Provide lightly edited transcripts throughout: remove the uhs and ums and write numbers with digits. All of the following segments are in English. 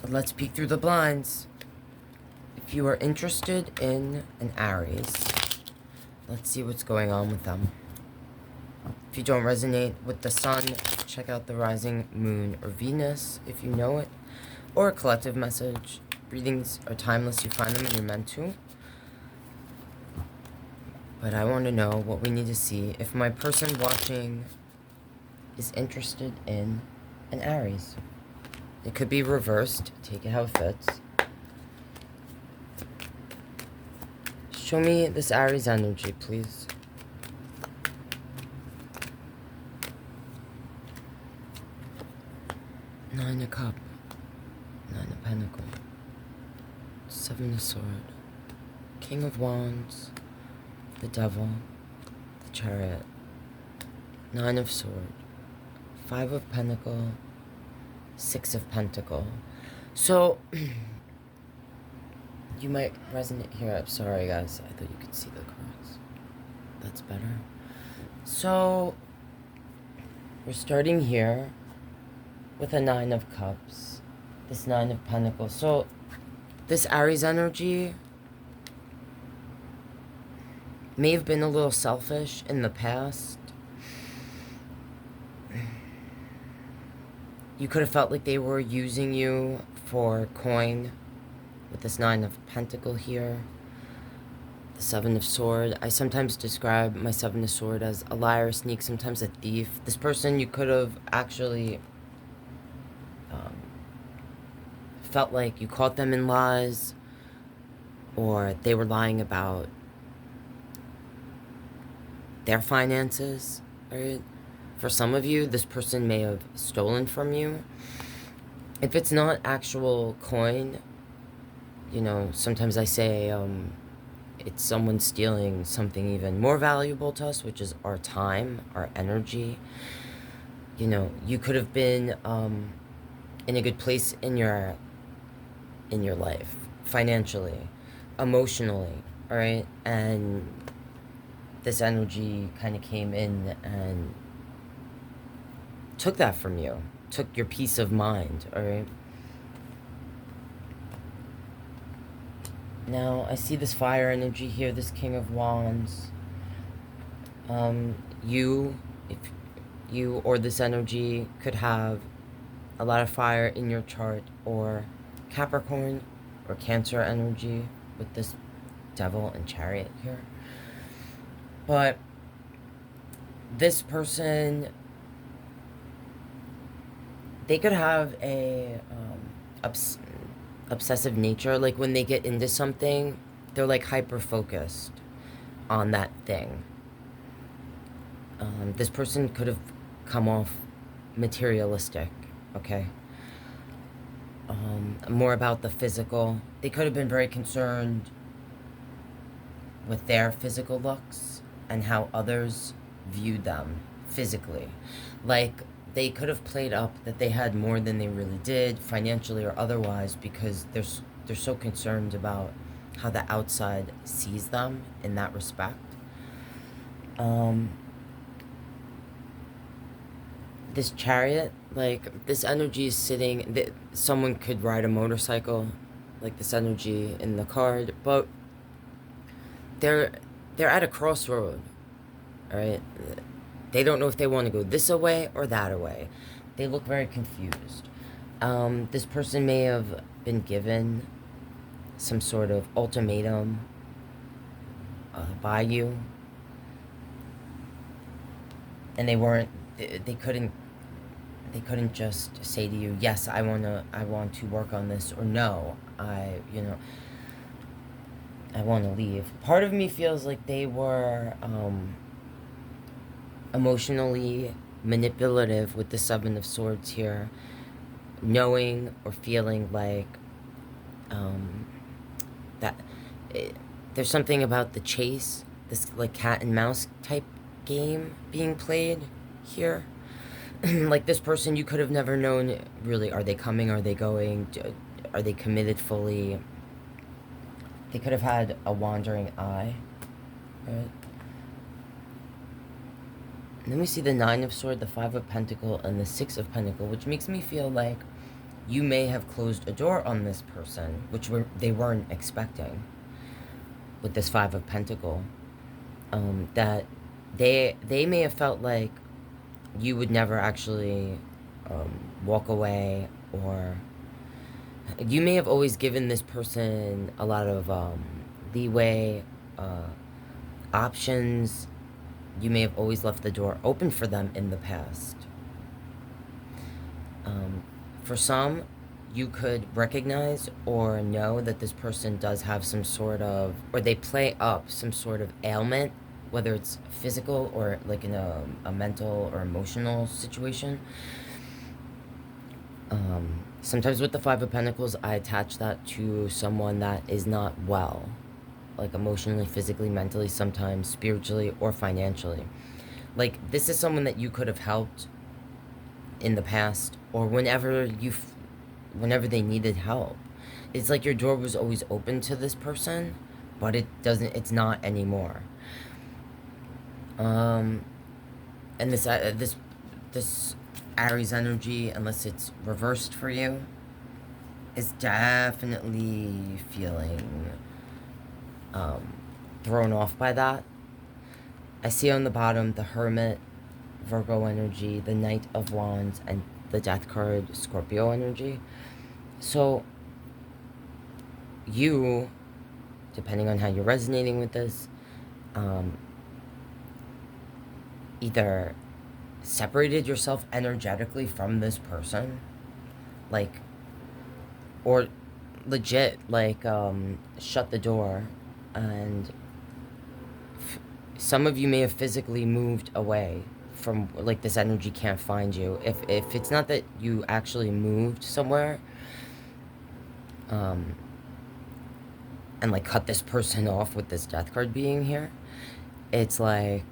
Let's peek through the blinds. If you are interested in an Aries, let's see what's going on with them. If you don't resonate with the sun, check out the rising moon or Venus if you know it, or a collective message. Readings are timeless. You find them when you're meant to. But I want to know what we need to see if my person watching is interested in an Aries. It could be reversed. Take it how it fits. Show me this Aries energy, please. Nine of Cup. Nine of Pentacles. Seven of Sword. King of Wands. The Devil. The Chariot. Nine of Sword. Five of Pentacle. Six of Pentacle. So, you might resonate here. I'm sorry, guys. I thought you could see the cards. That's better. So, we're starting here with a Nine of Cups. This Nine of Pentacles. So, this Aries energy may have been a little selfish in the past. You could have felt like they were using you for coin with this Nine of Pentacle here. The Seven of Sword. I sometimes describe my Seven of Sword as a liar, a sneak, sometimes a thief. This person, you could have actually felt like you caught them in lies, or they were lying about their finances, right? For some of you, this person may have stolen from you. If it's not actual coin, you know, sometimes I say it's someone stealing something even more valuable to us, which is our time, our energy. You know, you could have been in a good place in your life, financially, emotionally, all right? And this energy kind of came in and took that from you, took your peace of mind, all right? Now, I see this fire energy here, this King of Wands. If you or this energy could have a lot of fire in your chart, or Capricorn or Cancer energy with this Devil and Chariot here. But this person, they could have a obsessive nature. Like when they get into something, they're like hyper-focused on that thing. This person could have come off materialistic, okay? More about the physical. They could have been very concerned with their physical looks and how others viewed them physically. Like, they could have played up that they had more than they really did, financially or otherwise, because they're so concerned about how the outside sees them in that respect. This Chariot, like, this energy is sitting, someone could ride a motorcycle, like this energy in the card, but they're at a crossroad, all right? They don't know if they want to go this away or that away. They look very confused. This person may have been given some sort of ultimatum by you, and they couldn't just say to you, yes, I want to work on this, or no, I want to leave. Part of me feels like they were emotionally manipulative with the Seven of Swords here, knowing or feeling like there's something about the chase, this like cat and mouse type game being played here. Like this person, you could have never known, really, are they coming, are they going, are they committed fully? They could have had a wandering eye, right? And then we see the Nine of Sword, the Five of Pentacle, and the Six of Pentacle, which makes me feel like you may have closed a door on this person, which they weren't expecting with this Five of Pentacles. That they may have felt like you would never actually walk away, or you may have always given this person a lot of leeway, options. You may have always left the door open for them in the past. For some, you could recognize or know that this person does have some sort of, or they play up some sort of ailment, whether it's physical or like in a mental or emotional situation. Sometimes with the Five of Pentacles, I attach that to someone that is not well, like emotionally, physically, mentally, sometimes spiritually or financially. Like, this is someone that you could have helped in the past, or whenever they needed help. It's like your door was always open to this person, but it's not anymore. And this Aries energy, unless it's reversed for you, is definitely feeling thrown off by that. I see on the bottom the Hermit, Virgo energy, the Knight of Wands, and the Death card, Scorpio energy. So you, depending on how you're resonating with this, either separated yourself energetically from this person, like, or legit, like, shut the door, and some of you may have physically moved away from, like, this energy can't find you. If it's not that you actually moved somewhere, and, like, cut this person off with this Death card being here, it's like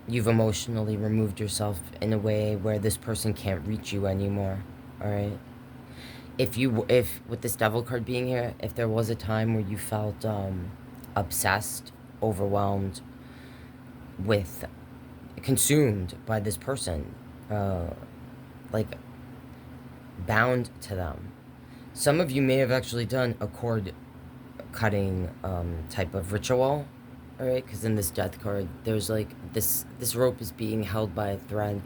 you've emotionally removed yourself in a way where this person can't reach you anymore, all right? If with this Devil card being here, if there was a time where you felt obsessed, overwhelmed with, consumed by this person, like, bound to them. Some of you may have actually done a cord cutting type of ritual, all right? Because in this Death card, there's like this rope is being held by a thread,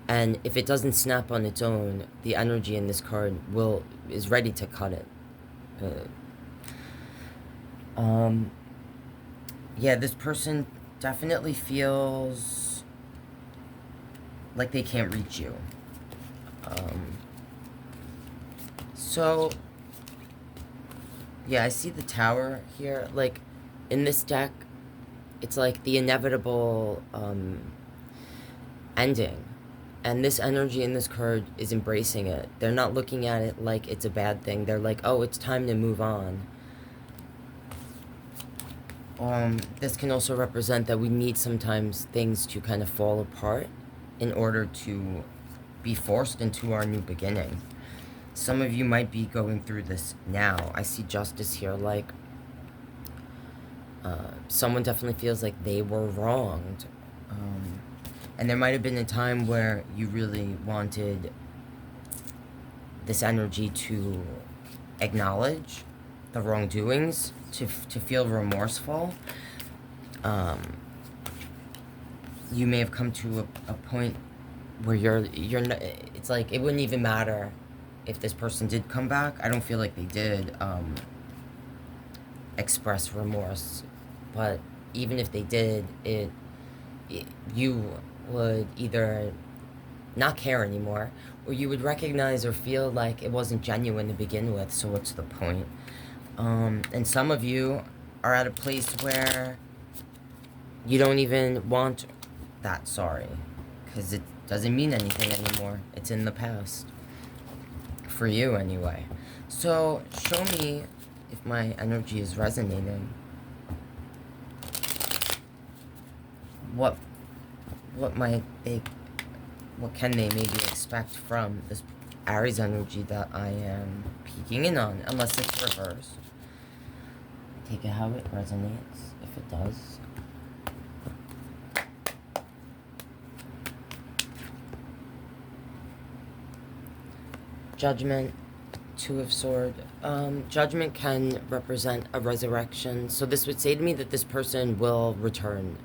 and if it doesn't snap on its own, the energy in this card is ready to cut it. Yeah, this person definitely feels like they can't reach you. So, yeah, I see the Tower here. Like, in this deck, it's like the inevitable ending. And this energy in this card is embracing it. They're not looking at it like it's a bad thing. They're like, oh, it's time to move on. This can also represent that we need sometimes things to kind of fall apart in order to be forced into our new beginning. Some of you might be going through this now. I see Justice here, like, someone definitely feels like they were wronged. And there might have been a time where you really wanted this energy to acknowledge the wrongdoings, to feel remorseful. You may have come to a point where you're not, it's like it wouldn't even matter if this person did come back. I don't feel like they did express remorse, but even if they did, you would either not care anymore, or you would recognize or feel like it wasn't genuine to begin with, so what's the point? And some of you are at a place where you don't even want that sorry, because it doesn't mean anything anymore. It's in the past. For you, anyway. So, show me if my energy is resonating. What can they maybe expect from this Aries energy that I am peeking in on, unless it's reversed. Take it how it resonates, if it does. Judgment, Two of Sword. Judgment can represent a resurrection. So this would say to me that this person will return,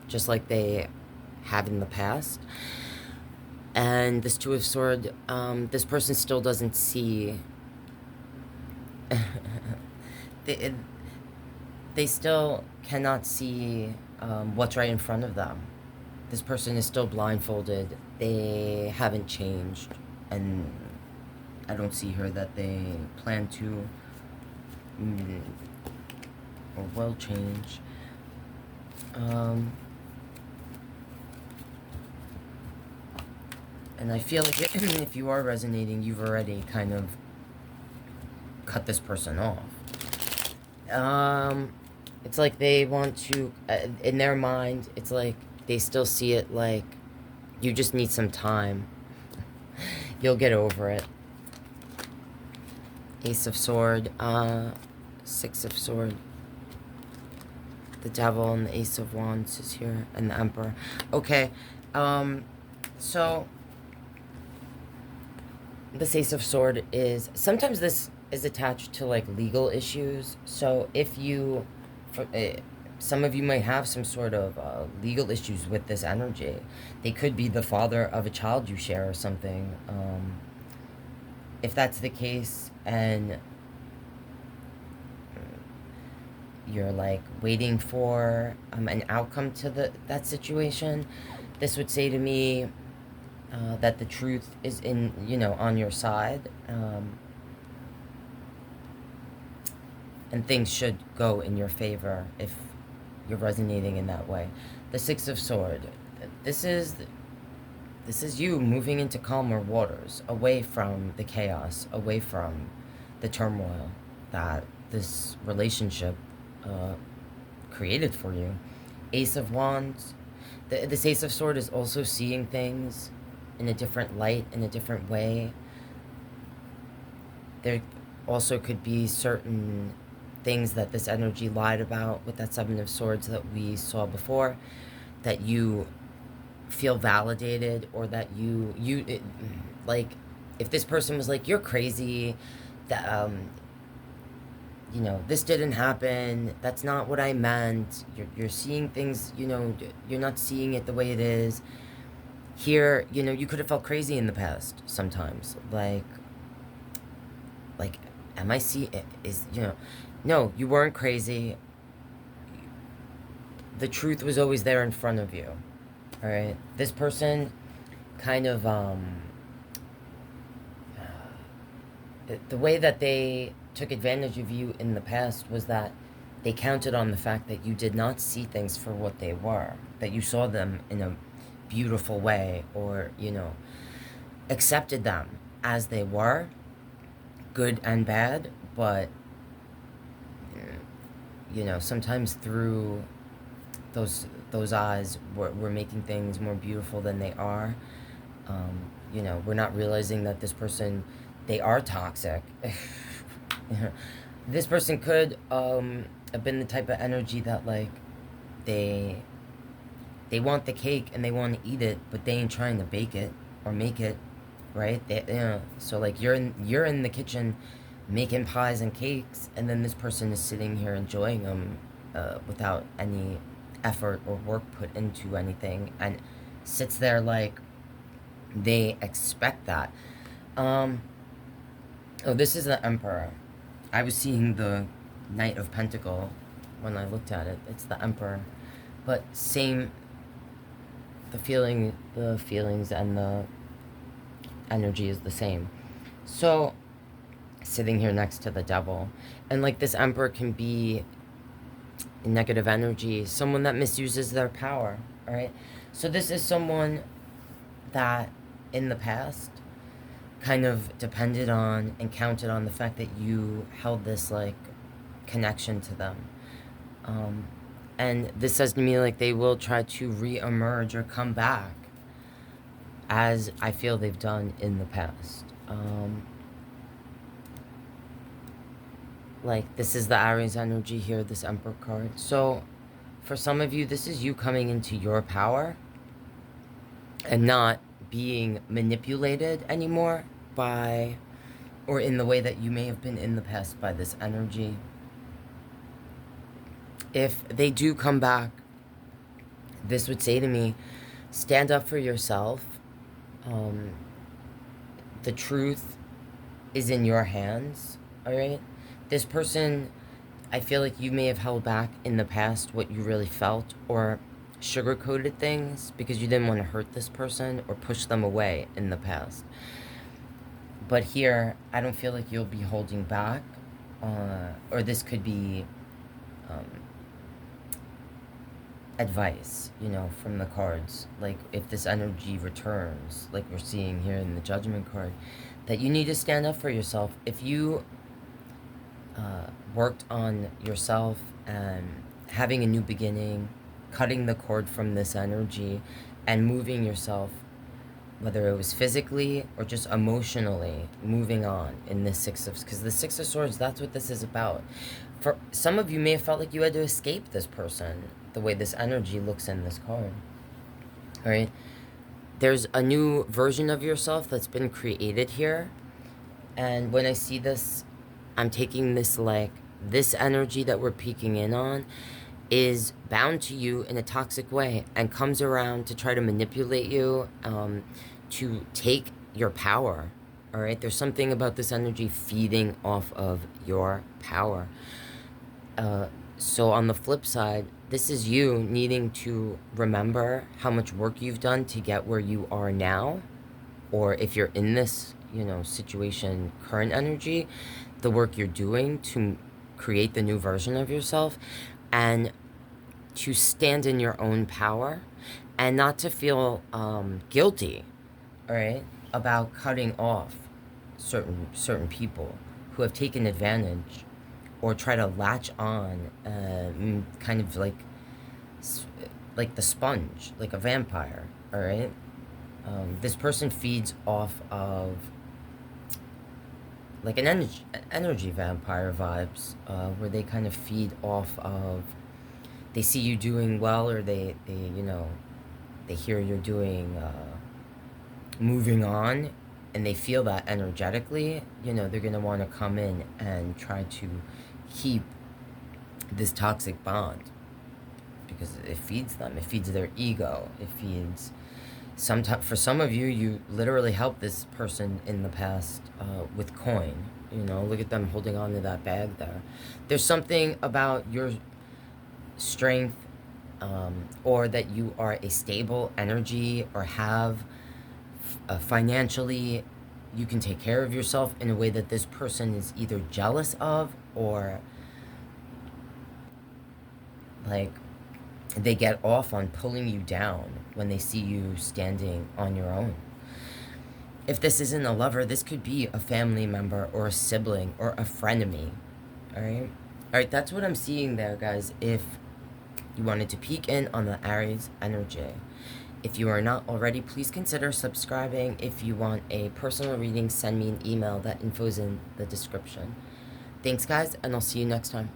just like they have in the past. And this Two of Sword, this person still doesn't see... they still cannot see what's right in front of them. This person is still blindfolded. They haven't changed. And I don't see here that they plan to or will change. And I feel like if you are resonating, you've already kind of cut this person off. It's like they want to, in their mind, it's like they still see it like you just need some time. You'll get over it. Ace of Sword, Six of Sword. The Devil and the Ace of Wands is here, and the Emperor. Okay, so this Ace of Sword is, sometimes this is attached to like legal issues. So if you, some of you might have some sort of legal issues with this energy. They could be the father of a child you share or something. If that's the case, and you're like waiting for an outcome to that situation, this would say to me that the truth is in, on your side, and things should go in your favor if you're resonating in that way. The Six of Sword, this is you moving into calmer waters, away from the chaos, away from the turmoil that this relationship created for you. Ace of Wands, this Ace of Sword is also seeing things in a different light, in a different way. There also could be certain things that this energy lied about with that Seven of Swords that we saw before, that you feel validated, or that like, if this person was like, you're crazy, that this didn't happen, that's not what I meant, you're seeing things, you're not seeing it the way it is. Here, you could have felt crazy in the past sometimes, like am I no, you weren't crazy. The truth was always there in front of you. All right, this person kind of the way that they took advantage of you in the past was that they counted on the fact that you did not see things for what they were, that you saw them in a beautiful way, or accepted them as they were, good and bad. But sometimes through those eyes, we're making things more beautiful than they are. We're not realizing that this person, they are toxic. This person could have been the type of energy that, like, they want the cake and they want to eat it, but they ain't trying to bake it or make it, right? So like you're in the kitchen making pies and cakes, and then this person is sitting here enjoying them without any effort or work put into anything, and sits there like they expect that. Oh, this is the Emperor. I was seeing the Knight of Pentacle when I looked at it. It's the Emperor, but same. The feelings and the energy is the same. So, sitting here next to the Devil, and like this Emperor can be negative energy, someone that misuses their power. All right, so this is someone that in the past kind of depended on and counted on the fact that you held this like connection to them. And this says to me like they will try to re-emerge or come back, as I feel they've done in the past. Like, this is the Aries energy here, this Emperor card. So, for some of you, this is you coming into your power and not being manipulated anymore by or in the way that you may have been in the past by this energy. If they do come back, this would say to me, stand up for yourself. The truth is in your hands, all right? This person, I feel like you may have held back in the past what you really felt, or sugar-coated things because you didn't want to hurt this person or push them away in the past. But here, I don't feel like you'll be holding back, or this could be advice, you know, from the cards. Like, if this energy returns, like we're seeing here in the Judgment card, that you need to stand up for yourself. If you worked on yourself and having a new beginning, cutting the cord from this energy and moving yourself, whether it was physically or just emotionally, moving on in this because the Six of Swords, that's what this is about. For some of you may have felt like you had to escape this person, the way this energy looks in this card. All right? There's a new version of yourself that's been created here. And when I see this, I'm taking this like, this energy that we're peeking in on is bound to you in a toxic way and comes around to try to manipulate you, to take your power. All right? There's something about this energy feeding off of your power. So on the flip side, this is you needing to remember how much work you've done to get where you are now. Or if you're in this, you know, situation, current energy, the work you're doing to create the new version of yourself, and to stand in your own power and not to feel guilty, all right, about cutting off certain people who have taken advantage or try to latch on, kind of like the sponge, like a vampire, all right? This person feeds off of like an energy vampire vibes, where they kind of feed off of, they see you doing well, or they you know, they hear you're doing, moving on, and they feel that energetically, you know, they're going to want to come in and try to keep this toxic bond because it feeds them. It feeds their ego. It feeds... For some of you, you literally helped this person in the past with coin. You know, look at them holding on to that bag there. There's something about your strength, or that you are a stable energy, or have financially, you can take care of yourself in a way that this person is either jealous of, or like they get off on pulling you down when they see you standing on your own. If this isn't a lover, this could be a family member or a sibling or a frenemy. All right? All right, that's what I'm seeing there, guys. If you wanted to peek in on the Aries energy. If you are not already, please consider subscribing. If you want a personal reading, send me an email. That info's in the description. Thanks, guys, and I'll see you next time.